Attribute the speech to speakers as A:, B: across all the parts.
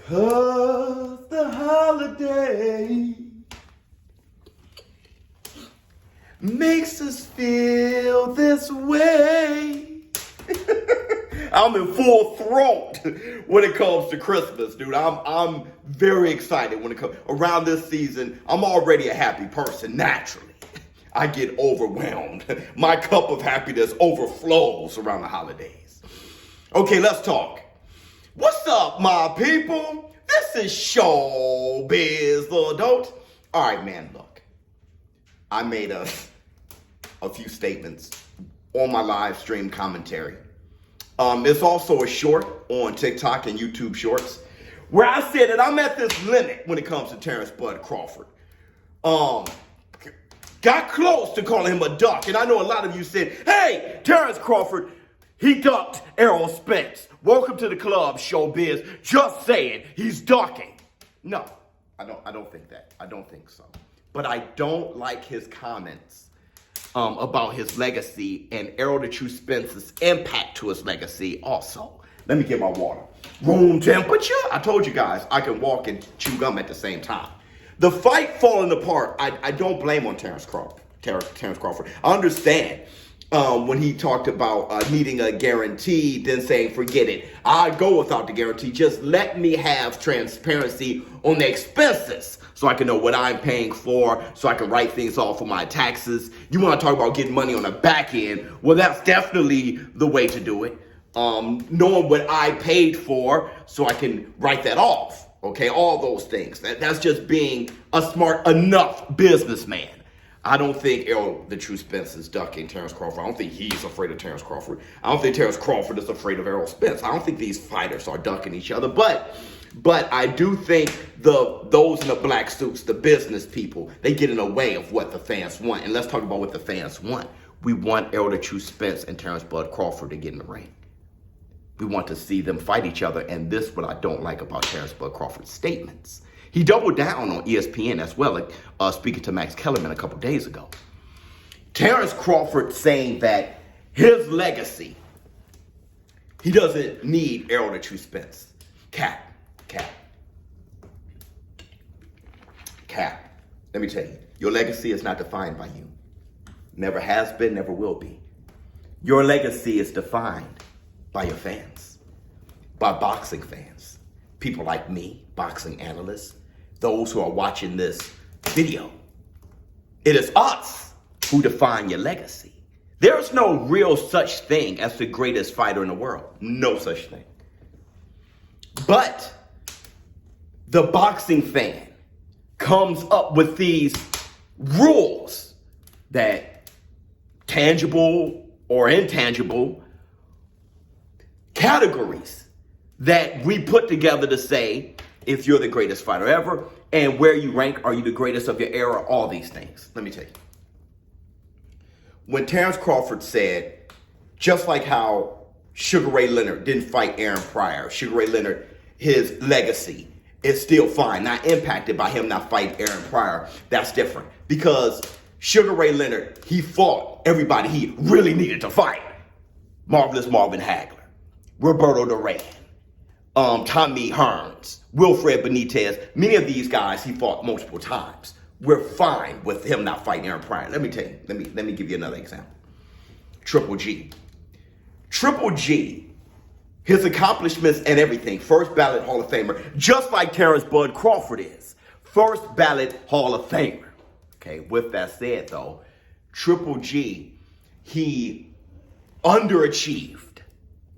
A: 'Cause the holiday makes us feel this way. I'm in full throat when it comes to Christmas, dude. I'm very excited when it comes around this season. I'm already a happy person naturally. I get overwhelmed. My cup of happiness overflows around the holidays. Okay, let's talk. What's up, my people? This is ShowBizz, the adult. All right, man, look. I made a few statements on my live stream commentary. It's also a short on TikTok and YouTube Shorts where I said that I'm at this limit when it comes to Terence Crawford. Got close to calling him a duck, and I know a lot of you said, hey, Terence Crawford, he ducked Errol Spence. Welcome to the club, ShowBizz. Just saying, he's ducking. No, I don't think that. I don't think so. But I don't like his comments about his legacy and Errol the True Spence's impact to his legacy also. Let me get my water. Room temperature. I told you guys I can walk and chew gum at the same time. The fight falling apart, I don't blame on Terence Crawford. I understand when he talked about needing a guarantee, then saying, forget it. I'll go without the guarantee. Just let me have transparency on the expenses so I can know what I'm paying for, so I can write things off for my taxes. You want to talk about getting money on the back end? Well, that's definitely the way to do it. Knowing what I paid for so I can write that off. Okay, all those things. That's just being a smart enough businessman. I don't think Errol the True Spence is ducking Terence Crawford. I don't think he's afraid of Terence Crawford. I don't think Terence Crawford is afraid of Errol Spence. I don't think these fighters are ducking each other. But I do think those in the black suits, the business people, they get in the way of what the fans want. And let's talk about what the fans want. We want Errol the True Spence and Terence Crawford to get in the ring. We want to see them fight each other, and this is what I don't like about Terence Crawford's statements. He doubled down on ESPN as well, speaking to Max Kellerman a couple days ago. Terence Crawford saying that his legacy, he doesn't need Errol the True Spence. Cap. Let me tell you, your legacy is not defined by you. Never has been, never will be. Your legacy is defined by your fans, by boxing fans, people like me, boxing analysts, those who are watching this video. It is us who define your legacy. There is no real such thing as the greatest fighter in the world. No such thing. But the boxing fan comes up with these rules that tangible or intangible categories that we put together to say if you're the greatest fighter ever and where you rank, are you the greatest of your era, all these things. Let me tell you. When Terence Crawford said, just like how Sugar Ray Leonard didn't fight Aaron Pryor, Sugar Ray Leonard, his legacy is still fine, not impacted by him not fighting Aaron Pryor. That's different because Sugar Ray Leonard, he fought everybody he really needed to fight. Marvelous Marvin Hagler, Roberto Duran, Tommy Hearns, Wilfred Benitez. Many of these guys he fought multiple times. We're fine with him not fighting Aaron Pryor. Let me tell you. Let me give you another example. Triple G, his accomplishments and everything. First ballot Hall of Famer, just like Terence Crawford is. First ballot Hall of Famer. Okay. With that said, though, Triple G, he underachieved.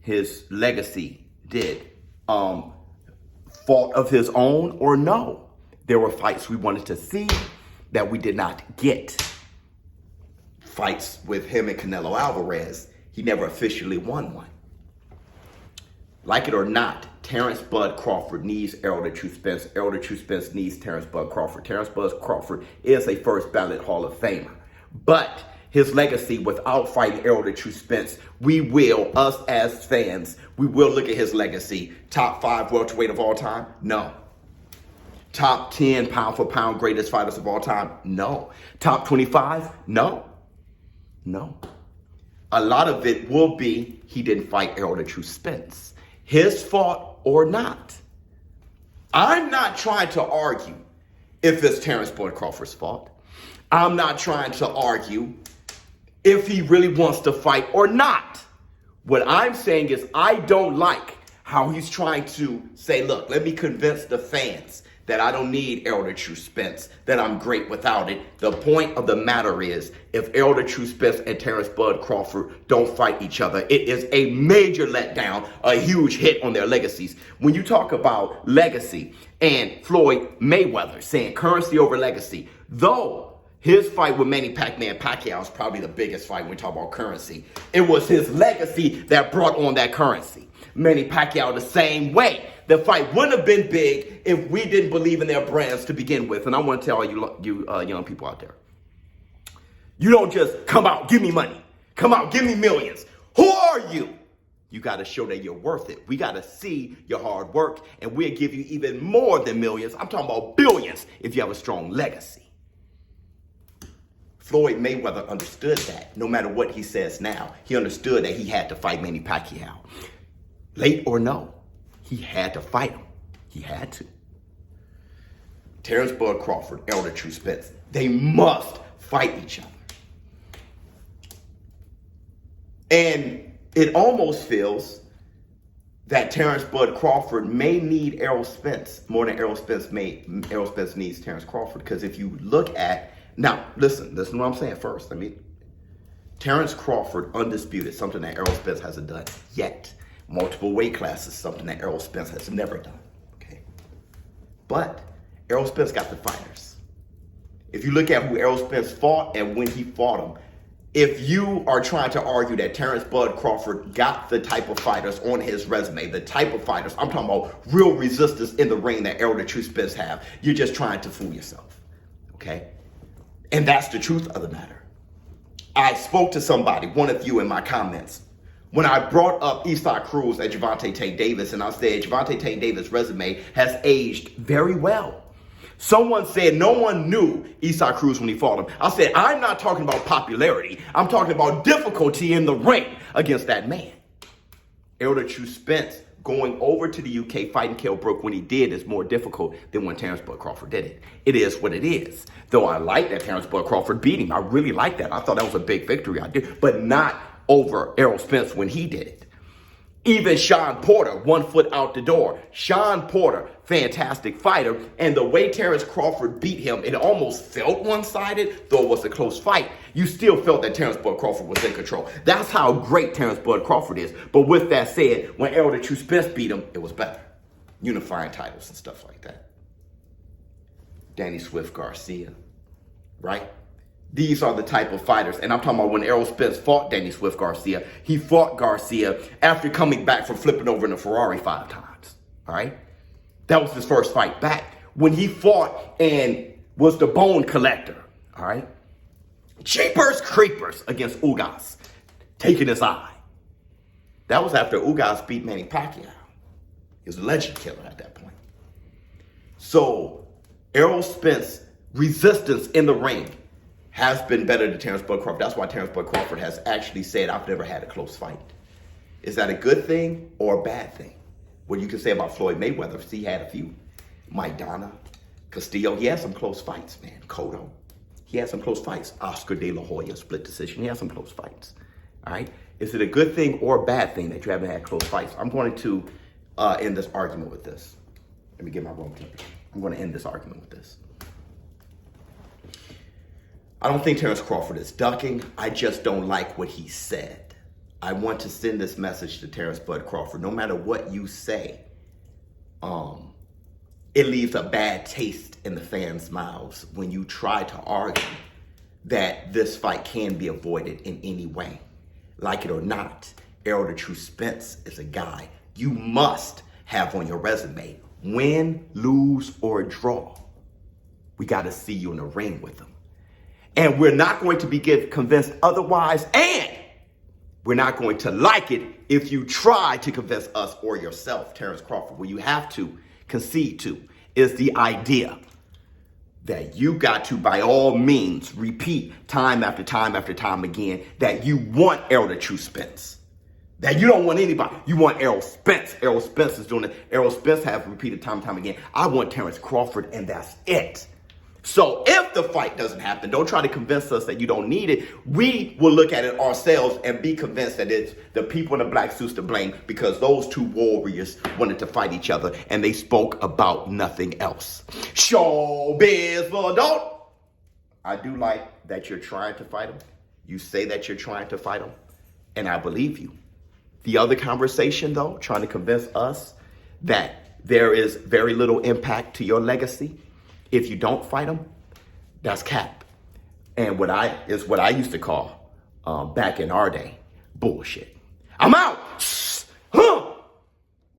A: His legacy did. Fault of his own or no? There were fights we wanted to see that we did not get. Fights with him and Canelo Alvarez, he never officially won one. Like it or not, Terence Crawford needs Errol the True Spence. Errol the True Spence needs Terence Crawford. Terence Crawford is a first ballot Hall of Famer. But his legacy without fighting Errol the True Spence, we will, us as fans, we will look at his legacy. Top 5 welterweight of all time? No. Top 10 pound for pound greatest fighters of all time? No. Top 25? No. A lot of it will be he didn't fight Errol the True Spence. His fault or not. I'm not trying to argue if it's Terence Bud Crawford's fault. I'm not trying to argue if he really wants to fight or not. What I'm saying is I don't like how he's trying to say, look, let me convince the fans that I don't need Errol the True Spence, that I'm great without it. The point of the matter is, if Errol the True Spence and Terence Bud Crawford don't fight each other, it is a major letdown, a huge hit on their legacies. When you talk about legacy and Floyd Mayweather saying currency over legacy, though his fight with Manny Pacquiao is probably the biggest fight when we talk about currency, it was his legacy that brought on that currency. Manny Pacquiao the same way. The fight wouldn't have been big if we didn't believe in their brands to begin with. And I want to tell you young people out there, you don't just come out, give me money. Come out, give me millions. Who are you? You got to show that you're worth it. We got to see your hard work, and we'll give you even more than millions. I'm talking about billions if you have a strong legacy. Floyd Mayweather understood that. No matter what he says now, he understood that he had to fight Manny Pacquiao. Late or no, he had to fight him. He had to. Terence Bud Crawford, Errol the True Spence, they must fight each other. And it almost feels that Terence Bud Crawford may need Errol Spence more than Errol Spence needs Terence Crawford. Because if you look at, now listen to what I'm saying first. Terence Crawford, undisputed, something that Errol Spence hasn't done yet. Multiple weight classes, something that Errol Spence has never done. Okay, but Errol Spence got the fighters. If you look at who Errol Spence fought and when he fought them, if you are trying to argue that Terence Bud Crawford got the type of fighters on his resume, the type of fighters, I'm talking about real resistance in the ring that Errol the True Spence have, you're just trying to fool yourself. Okay, and that's the truth of the matter. I spoke to somebody, one of you in my comments, when I brought up Eastside Cruz and Gervonta Tank Davis, and I said Gervonta Tank Davis' resume has aged very well. Someone said no one knew Eastside Cruz when he fought him. I said, I'm not talking about popularity. I'm talking about difficulty in the ring against that man. Errol the True Spence going over to the UK fighting Kell Brook when he did is more difficult than when Terence Bud Crawford did it. It is what it is. Though I like that Terence Bud Crawford beat him. I really like that. I thought that was a big victory. I did, but not over Errol Spence when he did it. Even Sean Porter, 1 foot out the door. Sean Porter, fantastic fighter. And the way Terence Crawford beat him, it almost felt one-sided, though it was a close fight. You still felt that Terence Bud Crawford was in control. That's how great Terence Bud Crawford is. But with that said, when Errol the True Spence beat him, it was better. Unifying titles and stuff like that. Danny Swift Garcia, right? These are the type of fighters. And I'm talking about when Errol Spence fought Danny Swift Garcia, he fought Garcia after coming back from flipping over in a Ferrari 5 times. All right? That was his first fight back. When he fought and was the bone collector. All right? Jeepers Creepers against Ugas, taking his eye. That was after Ugas beat Manny Pacquiao. He was a legend killer at that point. So Errol Spence, resistance in the ring, has been better than Terence Bud Crawford. That's why Terence Bud Crawford has actually said, I've never had a close fight. Is that a good thing or a bad thing? What you can say about Floyd Mayweather, he had a few. Mike Donna, Castillo, he had some close fights, man. Cotto, he had some close fights. Oscar De La Hoya, split decision, he had some close fights. All right? Is it a good thing or a bad thing that you haven't had close fights? I'm going to end this argument with this. Let me get my room temperature. I'm going to end this argument with this. I don't think Terence Crawford is ducking. I just don't like what he said. I want to send this message to Terence Bud Crawford. No matter what you say, it leaves a bad taste in the fans' mouths when you try to argue that this fight can be avoided in any way. Like it or not, Errol the True Spence is a guy you must have on your resume. Win, lose, or draw. We got to see you in the ring with him. And we're not going to be convinced otherwise, and we're not going to like it if you try to convince us or yourself, Terence Crawford. What you have to concede to is the idea that you got to, by all means, repeat time after time after time again that you want Errol the True Spence. That you don't want anybody. You want Errol Spence. Errol Spence is doing it. Errol Spence have repeated time and time again. I want Terence Crawford, and that's it. So if the fight doesn't happen, don't try to convince us that you don't need it. We will look at it ourselves and be convinced that it's the people in the black suits to blame because those two warriors wanted to fight each other and they spoke about nothing else. ShowBizz, well, don't. I do like that you're trying to fight him. You say that you're trying to fight him, and I believe you. The other conversation, though, trying to convince us that there is very little impact to your legacy if you don't fight them, that's cap. And what I used to call, back in our day, bullshit. I'm out!